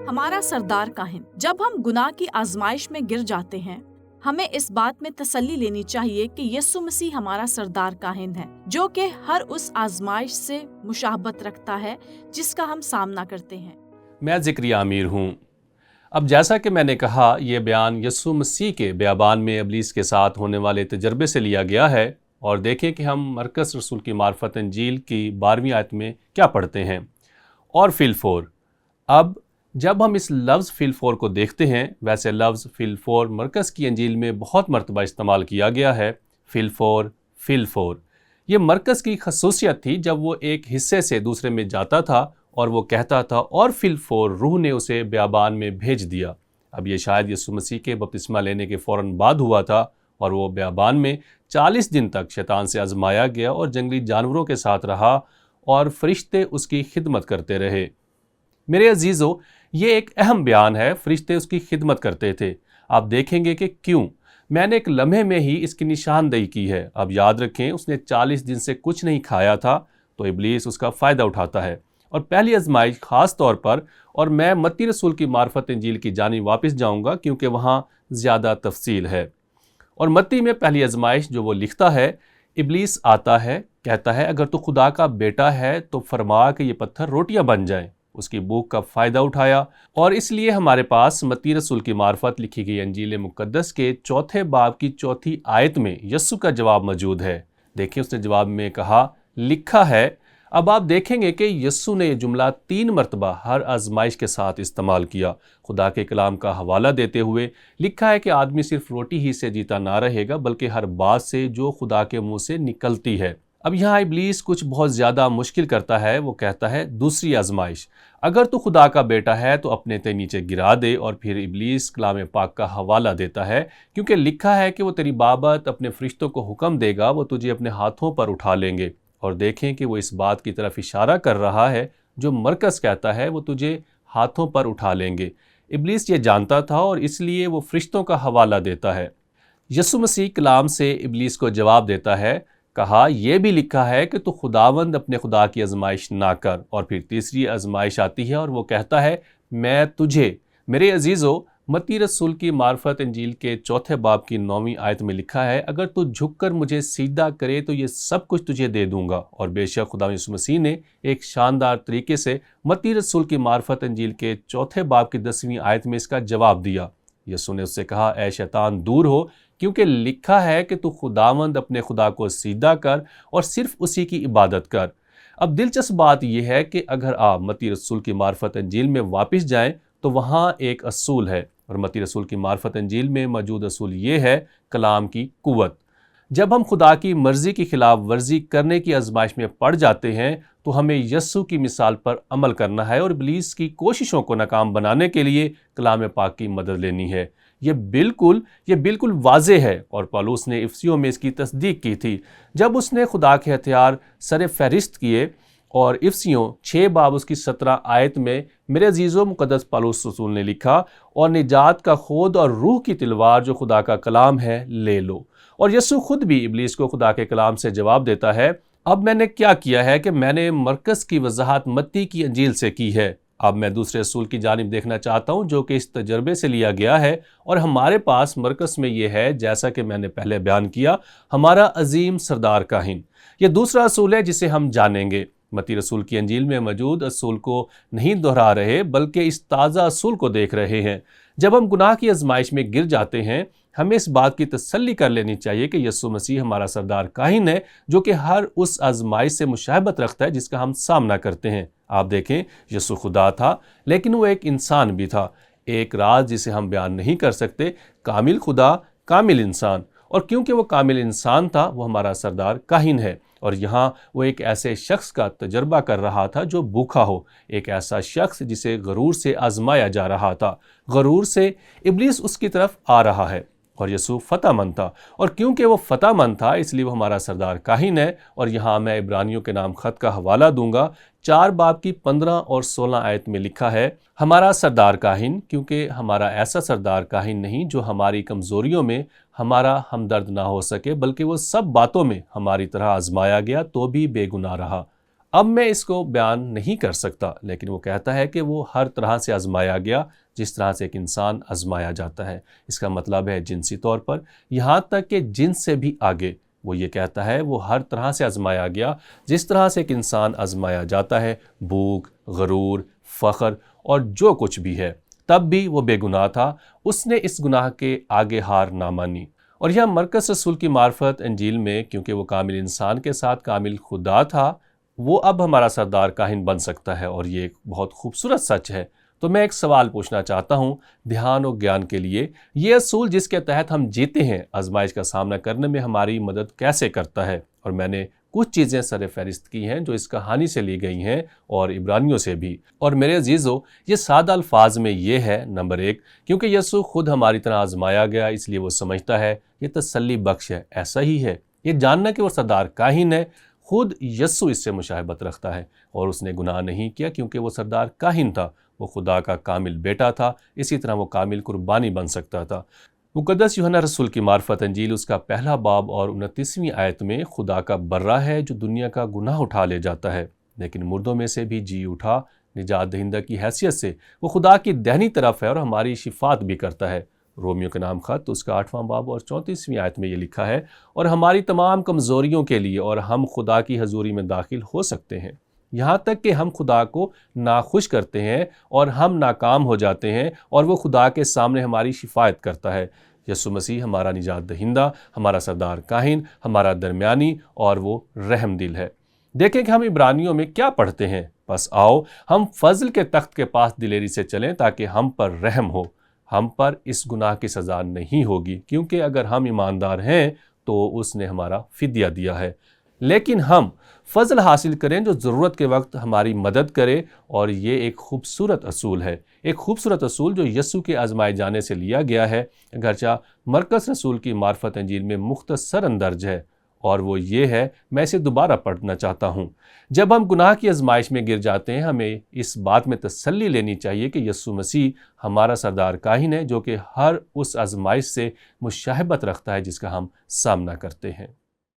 ہمارا سردار کاہن۔ جب ہم گناہ کی آزمائش میں گر جاتے ہیں، ہمیں اس بات میں تسلی لینی چاہیے کہ یسوع مسیح ہمارا سردار کاہن ہے، جو کہ ہر اس آزمائش سے مشابہت رکھتا ہے جس کا ہم سامنا کرتے ہیں۔ میں ذکریہ امیر ہوں۔ اب جیسا کہ میں نے کہا، یہ بیان یسوع مسیح کے بیابان میں ابلیس کے ساتھ ہونے والے تجربے سے لیا گیا ہے، اور دیکھیں کہ ہم مرکز رسول کی معرفت انجیل کی 12ویں آیت میں کیا پڑھتے ہیں۔ اور فی الفور، اب جب ہم اس لفظ فی الفور کو دیکھتے ہیں، ویسے لفظ فی الفور مرکز کی انجیل میں بہت مرتبہ استعمال کیا گیا ہے۔ فی الفور، فی الفور، یہ مرکز کی خصوصیت تھی جب وہ ایک حصے سے دوسرے میں جاتا تھا اور وہ کہتا تھا اور فی الفور روح نے اسے بیابان میں بھیج دیا۔ اب یہ شاید یسوع مسیح کے بپتسمہ لینے کے فوراً بعد ہوا تھا، اور وہ بیابان میں 40 دن تک شیطان سے آزمایا گیا اور جنگلی جانوروں کے ساتھ رہا، اور فرشتے اس کی خدمت کرتے رہے۔ میرے عزیزو، یہ ایک اہم بیان ہے، فرشتے اس کی خدمت کرتے تھے۔ آپ دیکھیں گے کہ کیوں۔ میں نے ایک لمحے میں ہی اس کی نشاندہی کی ہے۔ اب یاد رکھیں، اس نے 40 دن سے کچھ نہیں کھایا تھا، تو ابلیس اس کا فائدہ اٹھاتا ہے۔ اور پہلی آزمائش خاص طور پر، اور میں متی رسول کی معرفت انجیل کی جانب واپس جاؤں گا کیونکہ وہاں زیادہ تفصیل ہے۔ اور متی میں پہلی آزمائش جو وہ لکھتا ہے، ابلیس آتا ہے، کہتا ہے اگر تو خدا کا بیٹا ہے تو فرما کہ یہ پتھر روٹیاں بن جائیں۔ اس کی بھوک کا فائدہ اٹھایا، اور اس لیے ہمارے پاس متی رسول کی معرفت لکھی گئی انجیل مقدس کے 4 باب کی 4 آیت میں یسوع کا جواب موجود ہے۔ دیکھیں، اس نے جواب میں کہا، لکھا ہے۔ اب آپ دیکھیں گے کہ یسوع نے یہ جملہ 3 مرتبہ ہر آزمائش کے ساتھ استعمال کیا، خدا کے کلام کا حوالہ دیتے ہوئے۔ لکھا ہے کہ آدمی صرف روٹی ہی سے جیتا نہ رہے گا بلکہ ہر بات سے جو خدا کے منہ سے نکلتی ہے۔ اب یہاں ابلیس کچھ بہت زیادہ مشکل کرتا ہے، وہ کہتا ہے دوسری آزمائش، اگر تو خدا کا بیٹا ہے تو اپنے تے نیچے گرا دے، اور پھر ابلیس کلام پاک کا حوالہ دیتا ہے، کیونکہ لکھا ہے کہ وہ تیری بابت اپنے فرشتوں کو حکم دے گا، وہ تجھے اپنے ہاتھوں پر اٹھا لیں گے۔ اور دیکھیں کہ وہ اس بات کی طرف اشارہ کر رہا ہے جو مرکز کہتا ہے، وہ تجھے ہاتھوں پر اٹھا لیں گے۔ ابلیس یہ جانتا تھا اور اس لیے وہ فرشتوں کا حوالہ دیتا ہے۔ یسوع مسیح کلام سے ابلیس کو جواب دیتا ہے، کہا یہ بھی لکھا ہے کہ تو خداوند اپنے خدا کی آزمائش نہ کر۔ اور پھر تیسری آزمائش آتی ہے اور وہ کہتا ہے میں تجھے۔ میرے عزیزو، متی رسول کی معرفت انجیل کے 4 باب کی 9ویں آیت میں لکھا ہے، اگر تو جھک کر مجھے سجدہ کرے تو یہ سب کچھ تجھے دے دوں گا۔ اور بے شک خدا یسوع مسیح نے ایک شاندار طریقے سے متی رسول کی معرفت انجیل کے 4 باب کی 10ویں آیت میں اس کا جواب دیا۔ یسوع نے اس سے کہا، اے شیطان دور ہو، کیونکہ لکھا ہے کہ تو خداوند اپنے خدا کو سجدہ کر اور صرف اسی کی عبادت کر۔ اب دلچسپ بات یہ ہے کہ اگر آپ متی رسول کی معرفت انجیل میں واپس جائیں تو وہاں ایک اصول ہے، اور متی رسول کی معرفت انجیل میں موجود اصول یہ ہے، کلام کی قوت۔ جب ہم خدا کی مرضی کی خلاف ورزی کرنے کی آزمائش میں پڑ جاتے ہیں تو ہمیں یسوع کی مثال پر عمل کرنا ہے، اور ابلیس کی کوششوں کو ناکام بنانے کے لیے کلام پاک کی مدد لینی ہے۔ یہ بالکل واضح ہے، اور پالوس نے افسیوں میں اس کی تصدیق کی تھی جب اس نے خدا کے ہتھیار سر فہرست کیے۔ اور افسیوں 6 باب اس کی 17 آیت میں میرے عزیزو مقدس پالوس رسول نے لکھا، اور نجات کا خود اور روح کی تلوار جو خدا کا کلام ہے لے لو۔ اور یسوع خود بھی ابلیس کو خدا کے کلام سے جواب دیتا ہے، اب میں نے کیا کیا ہے کہ میں نے مرکز کی وضاحت متی کی انجیل سے کی ہے۔ اب میں دوسرے اصول کی جانب دیکھنا چاہتا ہوں جو کہ اس تجربے سے لیا گیا ہے، اور ہمارے پاس مرکز میں یہ ہے، جیسا کہ میں نے پہلے بیان کیا، ہمارا عظیم سردار کاہن۔ یہ دوسرا اصول ہے جسے ہم جانیں گے۔ متی رسول کی انجیل میں موجود اصول کو نہیں دہرا رہے بلکہ اس تازہ اصول کو دیکھ رہے ہیں۔ جب ہم گناہ کی آزمائش میں گر جاتے ہیں، ہمیں اس بات کی تسلی کر لینی چاہیے کہ یسوع مسیح ہمارا سردار کاہن ہے جو کہ ہر اس آزمائش سے مشابہت رکھتا ہے جس کا ہم سامنا کرتے ہیں۔ آپ دیکھیں، یسوع خدا تھا لیکن وہ ایک انسان بھی تھا، ایک راز جسے ہم بیان نہیں کر سکتے، کامل خدا، کامل انسان۔ اور کیونکہ وہ کامل انسان تھا، وہ ہمارا سردار کاہن ہے۔ اور یہاں وہ ایک ایسے شخص کا تجربہ کر رہا تھا جو بھوکا ہو، ایک ایسا شخص جسے غرور سے آزمایا جا رہا تھا۔ غرور سے ابلیس اس کی طرف آ رہا ہے، اور یسوع فتح مند تھا، اور کیونکہ وہ فتح مند تھا اس لیے وہ ہمارا سردار کاہن ہے۔ اور یہاں میں عبرانیوں کے نام خط کا حوالہ دوں گا، 4 باب کی 15 اور 16 آیت میں لکھا ہے، ہمارا سردار کاہن، کیونکہ ہمارا ایسا سردار کاہن نہیں جو ہماری کمزوریوں میں ہمارا ہمدرد نہ ہو سکے، بلکہ وہ سب باتوں میں ہماری طرح آزمایا گیا تو بھی بے گناہ رہا۔ اب میں اس کو بیان نہیں کر سکتا، لیکن وہ کہتا ہے کہ وہ ہر طرح سے آزمایا گیا جس طرح سے ایک انسان آزمایا جاتا ہے۔ اس کا مطلب ہے جنسی طور پر، یہاں تک کہ جنس سے بھی آگے۔ وہ یہ کہتا ہے وہ ہر طرح سے آزمایا گیا جس طرح سے ایک انسان آزمایا جاتا ہے، بھوک، غرور، فخر اور جو کچھ بھی ہے۔ تب بھی وہ بے گناہ تھا، اس نے اس گناہ کے آگے ہار نہ مانی۔ اور یہاں مرکز رسول کی معرفت انجیل میں، کیونکہ وہ کامل انسان کے ساتھ کامل خدا تھا، وہ اب ہمارا سردار کاہن بن سکتا ہے، اور یہ ایک بہت خوبصورت سچ ہے۔ تو میں ایک سوال پوچھنا چاہتا ہوں دھیان و گیان کے لیے، یہ اصول جس کے تحت ہم جیتے ہیں آزمائش کا سامنا کرنے میں ہماری مدد کیسے کرتا ہے؟ اور میں نے کچھ چیزیں سر فہرست کی ہیں جو اس کہانی سے لی گئی ہیں اور عبرانیوں سے بھی۔ اور میرے عزیزو، یہ سادہ الفاظ میں یہ ہے، نمبر 1، کیونکہ یسوع خود ہماری طرح آزمایا گیا، اس لیے وہ سمجھتا ہے یہ تسلی بخش ہے۔ ایسا ہی ہے، یہ جاننا کہ وہ سردار کاہن ہے۔ خود یسوع اس سے مشابہت رکھتا ہے، اور اس نے گناہ نہیں کیا کیونکہ وہ سردار کاہن تھا، وہ خدا کا کامل بیٹا تھا، اسی طرح وہ کامل قربانی بن سکتا تھا۔ مقدس یوحنا رسول کی معرفت انجیل اس کا 1 باب اور 29ویں آیت میں خدا کا برہ ہے جو دنیا کا گناہ اٹھا لے جاتا ہے، لیکن مردوں میں سے بھی جی اٹھا نجات دہندہ کی حیثیت سے، وہ خدا کی دہنی طرف ہے اور ہماری شفاعت بھی کرتا ہے۔ رومیو کے نام خط اس کا 8واں باب اور 34ویں آیت میں یہ لکھا ہے، اور ہماری تمام کمزوریوں کے لیے اور ہم خدا کی حضوری میں داخل ہو سکتے ہیں، یہاں تک کہ ہم خدا کو ناخوش کرتے ہیں اور ہم ناکام ہو جاتے ہیں، اور وہ خدا کے سامنے ہماری شفاعت کرتا ہے۔ یسوع مسیح ہمارا نجات دہندہ، ہمارا سردار کاہن، ہمارا درمیانی، اور وہ رحم دل ہے۔ دیکھیں کہ ہم عبرانیوں میں کیا پڑھتے ہیں۔ بس آؤ ہم فضل کے تخت کے پاس دلیری سے چلیں تاکہ ہم پر رحم ہو۔ ہم پر اس گناہ کی سزا نہیں ہوگی، کیونکہ اگر ہم ایماندار ہیں تو اس نے ہمارا فدیہ دیا ہے۔ لیکن ہم فضل حاصل کریں جو ضرورت کے وقت ہماری مدد کرے، اور یہ ایک خوبصورت اصول ہے، ایک خوبصورت اصول جو یسوع کے آزمائے جانے سے لیا گیا ہے، اگرچہ مرکز رسول کی معرفت انجیل میں مختصر اندرج ہے، اور وہ یہ ہے، میں اسے دوبارہ پڑھنا چاہتا ہوں۔ جب ہم گناہ کی آزمائش میں گر جاتے ہیں، ہمیں اس بات میں تسلی لینی چاہیے کہ یسوع مسیح ہمارا سردار کاہن ہے جو کہ ہر اس آزمائش سے مشابہت رکھتا ہے جس کا ہم سامنا کرتے ہیں۔